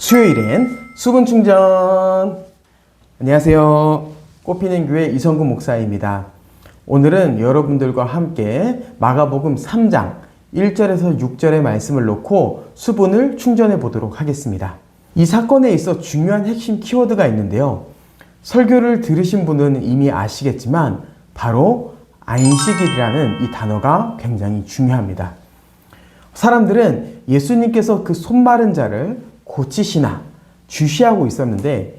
수요일엔 수분 충전. 안녕하세요. 꽃피는 교회 이성근 목사입니다. 오늘은 여러분들과 함께 마가복음 3장 1절에서 6절의 말씀을 놓고 수분을 충전해 보도록 하겠습니다. 이 사건에 있어 중요한 핵심 키워드가 있는데요. 설교를 들으신 분은 이미 아시겠지만 바로 안식일이라는 이 단어가 굉장히 중요합니다. 사람들은 예수님께서 그 손마른 자를 고치시나 주시하고 있었는데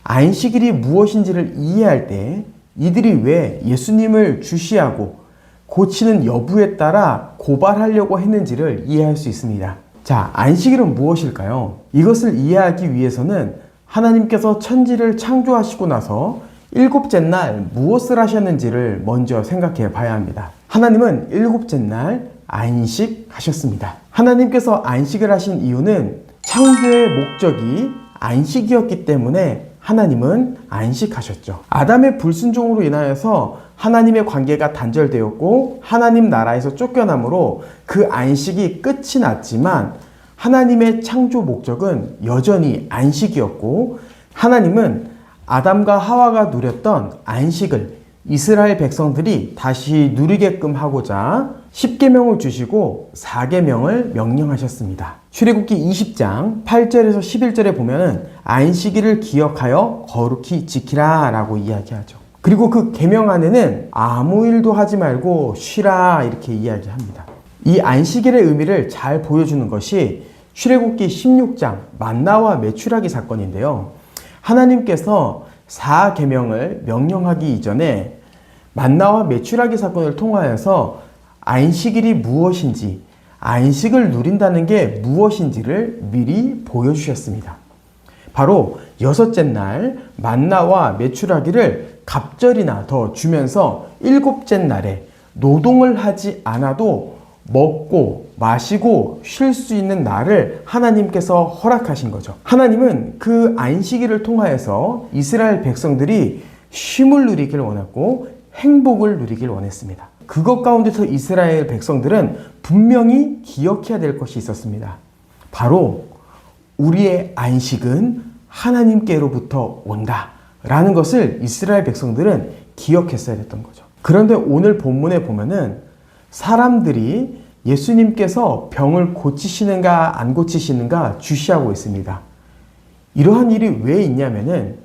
안식일이 무엇인지를 이해할 때 이들이 왜 예수님을 주시하고 고치는 여부에 따라 고발하려고 했는지를 이해할 수 있습니다. 자, 안식일은 무엇일까요? 이것을 이해하기 위해서는 하나님께서 천지를 창조하시고 나서 일곱째 날 무엇을 하셨는지를 먼저 생각해 봐야 합니다. 하나님은 일곱째 날 안식하셨습니다. 하나님께서 안식을 하신 이유는 창조의 목적이 안식이었기 때문에 하나님은 안식하셨죠. 아담의 불순종으로 인하여서 하나님의 관계가 단절되었고 하나님 나라에서 쫓겨남으로 그 안식이 끝이 났지만 하나님의 창조 목적은 여전히 안식이었고 하나님은 아담과 하와가 누렸던 안식을 이스라엘 백성들이 다시 누리게끔 하고자 10계명을 주시고 4계명을 명령하셨습니다. 출애굽기 20장 8절에서 11절에 보면은 안식일을 기억하여 거룩히 지키라 라고 이야기하죠. 그리고 그 계명 안에는 아무 일도 하지 말고 쉬라 이렇게 이야기합니다. 이 안식일의 의미를 잘 보여주는 것이 출애굽기 16장 만나와 메추라기 사건인데요. 하나님께서 4계명을 명령하기 이전에 만나와 메추라기 사건을 통하여서 안식일이 무엇인지, 안식을 누린다는 게 무엇인지를 미리 보여주셨습니다. 바로 여섯째 날 만나와 메추라기를 갑절이나 더 주면서 일곱째 날에 노동을 하지 않아도 먹고 마시고 쉴 수 있는 날을 하나님께서 허락하신 거죠. 하나님은 그 안식일을 통하여서 이스라엘 백성들이 쉼을 누리길 원했고 행복을 누리길 원했습니다. 그것 가운데서 이스라엘 백성들은 분명히 기억해야 될 것이 있었습니다. 바로 우리의 안식은 하나님께로부터 온다 라는 것을 이스라엘 백성들은 기억했어야 됐던 거죠. 그런데 오늘 본문에 보면은 사람들이 예수님께서 병을 고치시는가 안 고치시는가 주시하고 있습니다. 이러한 일이 왜 있냐면은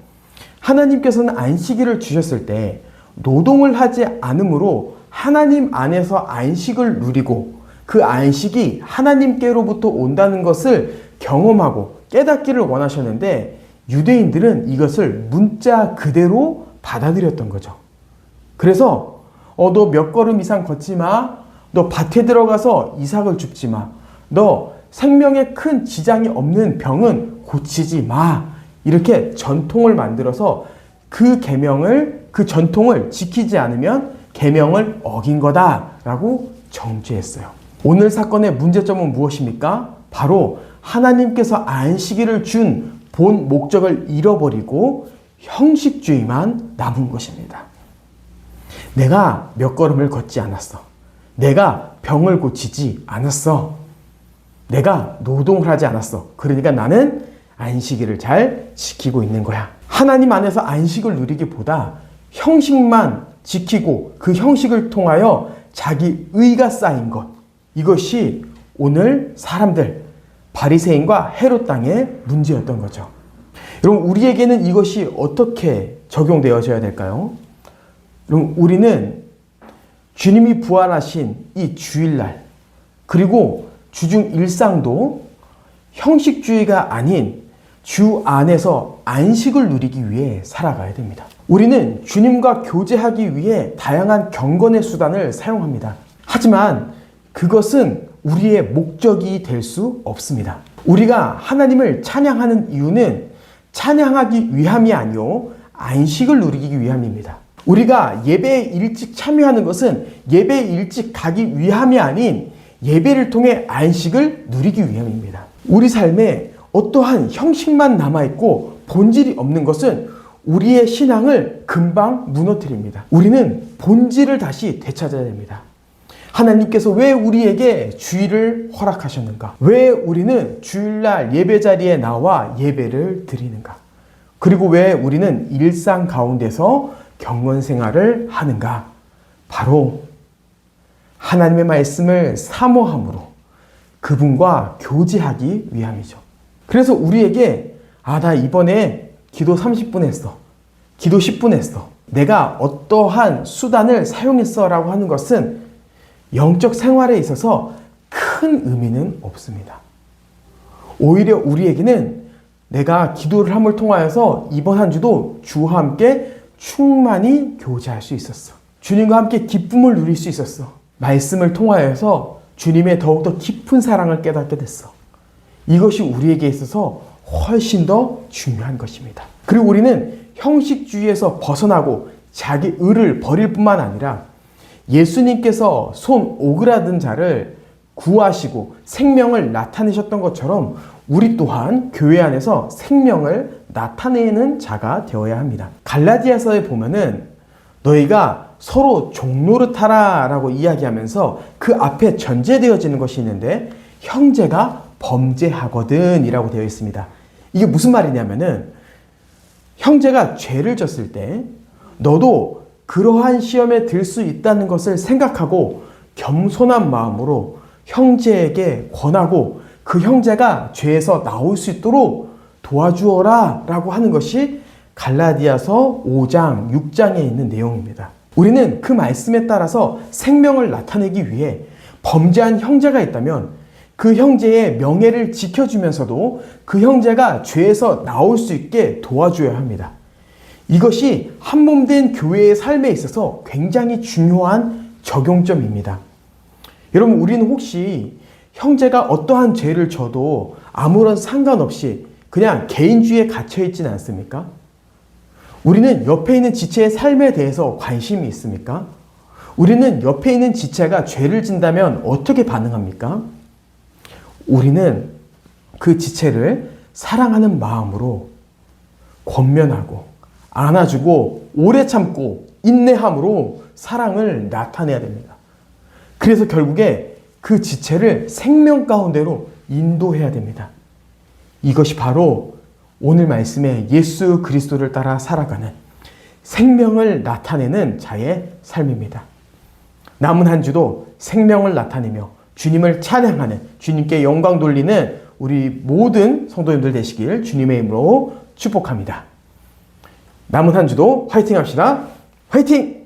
하나님께서는 안식일을 주셨을 때 노동을 하지 않으므로 하나님 안에서 안식을 누리고 그 안식이 하나님께로부터 온다는 것을 경험하고 깨닫기를 원하셨는데 유대인들은 이것을 문자 그대로 받아들였던 거죠. 그래서 너 몇 걸음 이상 걷지 마. 너 밭에 들어가서 이삭을 줍지 마. 너 생명에 큰 지장이 없는 병은 고치지 마. 이렇게 전통을 만들어서 그 계명을, 그 전통을 지키지 않으면 계명을 어긴 거다라고 정죄했어요. 오늘 사건의 문제점은 무엇입니까? 바로 하나님께서 안식일을 준 본 목적을 잃어버리고 형식주의만 남은 것입니다. 내가 몇 걸음을 걷지 않았어. 내가 병을 고치지 않았어. 내가 노동을 하지 않았어. 그러니까 나는 안식일을 잘 지키고 있는 거야. 하나님 안에서 안식을 누리기보다 형식만 지키고 그 형식을 통하여 자기 의가 쌓인 것. 이것이 오늘 사람들, 바리새인과 헤롯 땅의 문제였던 거죠. 여러분, 우리에게는 이것이 어떻게 적용되어져야 될까요? 여러분, 우리는 주님이 부활하신 이 주일날, 그리고 주중 일상도 형식주의가 아닌 주 안에서 안식을 누리기 위해 살아가야 됩니다. 우리는 주님과 교제하기 위해 다양한 경건의 수단을 사용합니다. 하지만 그것은 우리의 목적이 될 수 없습니다. 우리가 하나님을 찬양하는 이유는 찬양하기 위함이 아니요 안식을 누리기 위함입니다. 우리가 예배에 일찍 참여하는 것은 예배에 일찍 가기 위함이 아닌 예배를 통해 안식을 누리기 위함입니다. 우리 삶에 어떠한 형식만 남아있고 본질이 없는 것은 우리의 신앙을 금방 무너뜨립니다. 우리는 본질을 다시 되찾아야 됩니다. 하나님께서 왜 우리에게 주일을 허락하셨는가? 왜 우리는 주일날 예배 자리에 나와 예배를 드리는가? 그리고 왜 우리는 일상 가운데서 경건 생활을 하는가? 바로 하나님의 말씀을 사모함으로 그분과 교제하기 위함이죠. 그래서 우리에게 나 이번에 기도 30분 했어. 기도 10분 했어. 내가 어떠한 수단을 사용했어 라고 하는 것은 영적 생활에 있어서 큰 의미는 없습니다. 오히려 우리에게는 내가 기도를 함을 통하여서 이번 한 주도 주와 함께 충만히 교제할 수 있었어. 주님과 함께 기쁨을 누릴 수 있었어. 말씀을 통하여서 주님의 더욱더 깊은 사랑을 깨닫게 됐어. 이것이 우리에게 있어서 훨씬 더 중요한 것입니다. 그리고 우리는 형식주의에서 벗어나고 자기 의를 버릴 뿐만 아니라 예수님께서 손 오그라든 자를 구하시고 생명을 나타내셨던 것처럼 우리 또한 교회 안에서 생명을 나타내는 자가 되어야 합니다. 갈라디아서에 보면은 너희가 서로 종노릇하라 라고 이야기하면서 그 앞에 전제되어지는 것이 있는데 형제가 범죄하거든 이라고 되어 있습니다. 이게 무슨 말이냐면은 형제가 죄를 졌을 때 너도 그러한 시험에 들 수 있다는 것을 생각하고 겸손한 마음으로 형제에게 권하고 그 형제가 죄에서 나올 수 있도록 도와주어라 라고 하는 것이 갈라디아서 5장, 6장에 있는 내용입니다. 우리는 그 말씀에 따라서 생명을 나타내기 위해 범죄한 형제가 있다면 그 형제의 명예를 지켜주면서도 그 형제가 죄에서 나올 수 있게 도와줘야 합니다. 이것이 한몸된 교회의 삶에 있어서 굉장히 중요한 적용점입니다. 여러분, 우리는 혹시 형제가 어떠한 죄를 져도 아무런 상관없이 그냥 개인주의에 갇혀 있지는 않습니까? 우리는 옆에 있는 지체의 삶에 대해서 관심이 있습니까? 우리는 옆에 있는 지체가 죄를 진다면 어떻게 반응합니까? 우리는 그 지체를 사랑하는 마음으로 권면하고 안아주고 오래 참고 인내함으로 사랑을 나타내야 됩니다. 그래서 결국에 그 지체를 생명 가운데로 인도해야 됩니다. 이것이 바로 오늘 말씀에 예수 그리스도를 따라 살아가는 생명을 나타내는 자의 삶입니다. 남은 한 주도 생명을 나타내며 주님을 찬양하는, 주님께 영광 돌리는 우리 모든 성도님들 되시길 주님의 이름으로 축복합니다. 남은 한 주도 화이팅 합시다. 화이팅!